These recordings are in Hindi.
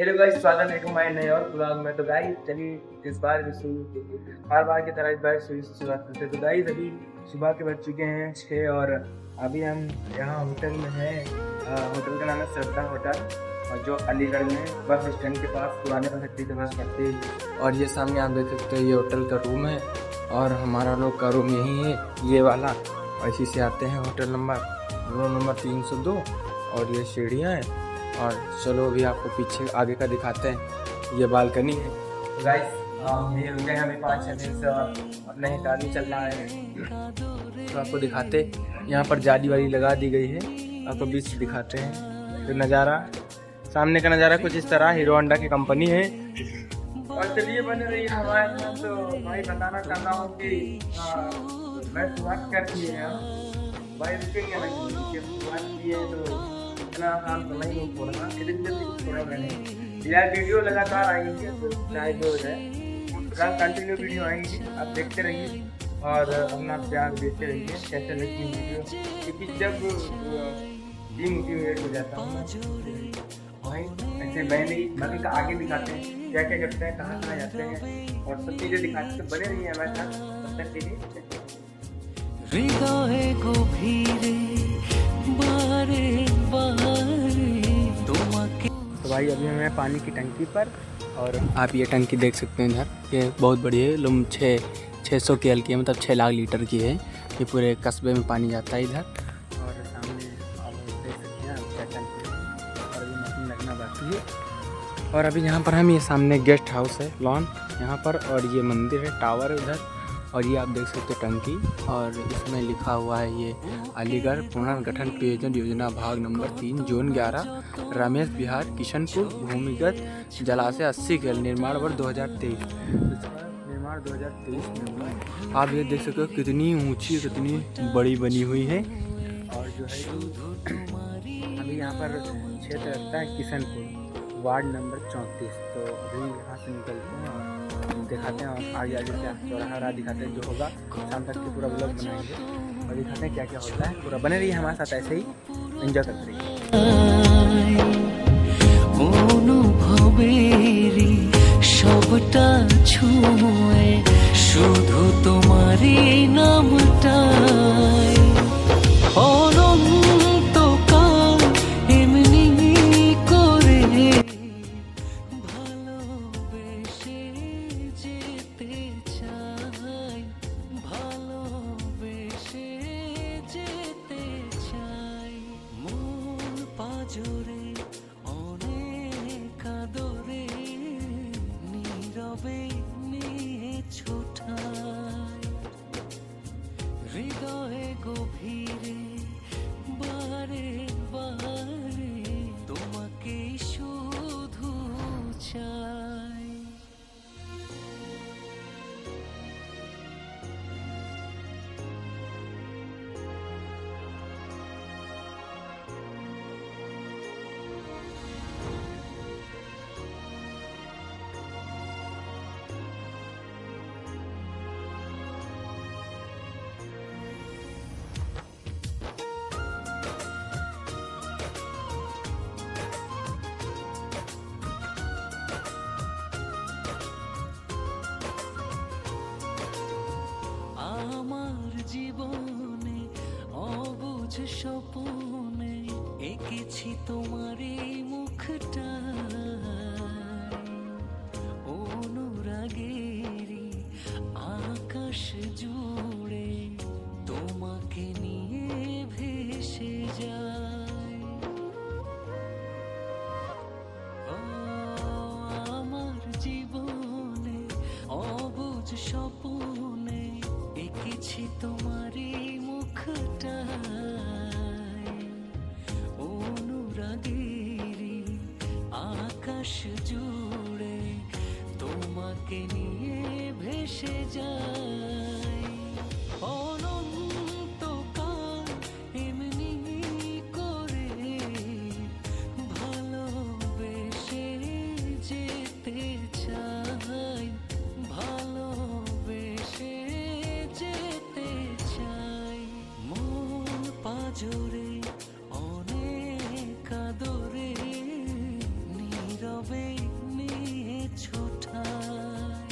हेलो गाइस, स्वागत है हमारे नए और ब्लॉग में। तो गाइस चलिए इस बार भी हर बार की तरह इस बार से शुरुआत करते हैं। तो गाइस अभी सुबह के बज चुके हैं 6 और अभी हम यहाँ होटल में हैं। होटल का नाम है श्रद्धा होटल, और जो अलीगढ़ में बस स्टैंड के पास पुराने बस अड्डे के पास पड़ते हैं। और ये सामने आप देख सकते हैं, ये होटल का रूम है और हमारा लोग का रूम यही है, ये वाला। और इसी से आते हैं होटल रूम नंबर 302 और ये सीढ़ियाँ हैं। और चलो अभी आपको पीछे आगे का दिखाते हैं, ये बालकनी है। तो गाइस ये रुक गए हमें 5-6 दिन से और अपना ही गाड़ी चल रहा है। तो आपको दिखाते, यहाँ पर जाली वाली लगा दी गई है, आपको बीच से दिखाते हैं। तो नज़ारा सामने का नज़ारा कुछ इस तरह, हीरो होंडा की कंपनी है। और चलिए बने रही है हमारे यहाँ। तो भाई बताना चाहता हूँ कि मैं शुरुआत कर दी है भाई, रुकेंगे मैं शुरुआत की है तो इतना काम तो नहीं हो रहा, थोड़ा मैंने यार वीडियो लगातार आएंगे, तो चाहे जो है कंटिन्यू वीडियो आएंगी, आप देखते रहिए और अपना प्यार देते रहिए। कैसे लगती है वीडियो, क्योंकि जब डीमोटिवेट हो जाता हूँ भाई, ऐसे मैंने आगे दिखाते हैं क्या क्या करते हैं, कहाँ कहाँ जाते हैं और सब चीज़ें दिखाते हैं। बने रहिए हमारे साथ तब तक के लिए। तो भाई अभी मैं पानी की टंकी पर, और आप ये टंकी देख सकते हैं इधर, ये बहुत बड़ी है, लुम 600 KL की है, मतलब 6 लाख लीटर की है। ये पूरे कस्बे में पानी जाता है इधर। और सामने आप देख सकते हैं क्या टंकी है, और अभी मशीन लगना बाकी है। और अभी यहाँ पर हम, ये सामने गेस्ट हाउस है लॉन यहाँ पर, और ये मंदिर है, टावर है उधर। और ये आप देख सकते हैं टंकी, और इसमें लिखा हुआ है ये अलीगढ़ पुनर्गठन पेयजल योजना भाग नंबर 3 जोन 11 रमेश विहार किशनपुर भूमिगत जलाशय 80 KL निर्माण वर्ष 2023। निर्माण 2023 में आप ये देख सकते हो कितनी ऊंची कितनी बड़ी बनी हुई है। और जो है अभी यहाँ पर क्षेत्र लगता है किशनपुर वार्ड नंबर 34। तो अभी यहाँ से निकलते हैं और दिखाते हैं आगे क्या चौराहा दिखाते हैं, जो होगा शाम तक के पूरा ब्लॉग बनाएंगे और दिखाते हैं क्या क्या होता है। पूरा बने रहिए हमारे साथ, ऐसे ही एंजॉय करते रहिए। सबटा छुए शुधु तुम्हारी नामटा জীবনে অবুঝ স্বপনে এঁকেছি তোমার এই মুখটা, অনুরাগেরই আকাশ জুড়ে তোমাকে নিয়ে ভেসে যায়। আমার জীবনে অবুঝ স্বপনে এঁকেছি তোমার এই মুখটা, অনুরাগেরই আকাশ জুড়ে তোমাকে নিয়ে ভেসে যায়। অনন্তকাল এমনি করে ভালোবেসে যেতে চাই, ভালোবেসে যেতে চাই। মন পাজরে অনেক আদরে নীরব নীরবে নিয়েছো ঠাঁই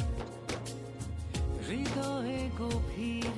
হৃদয়ে গভীর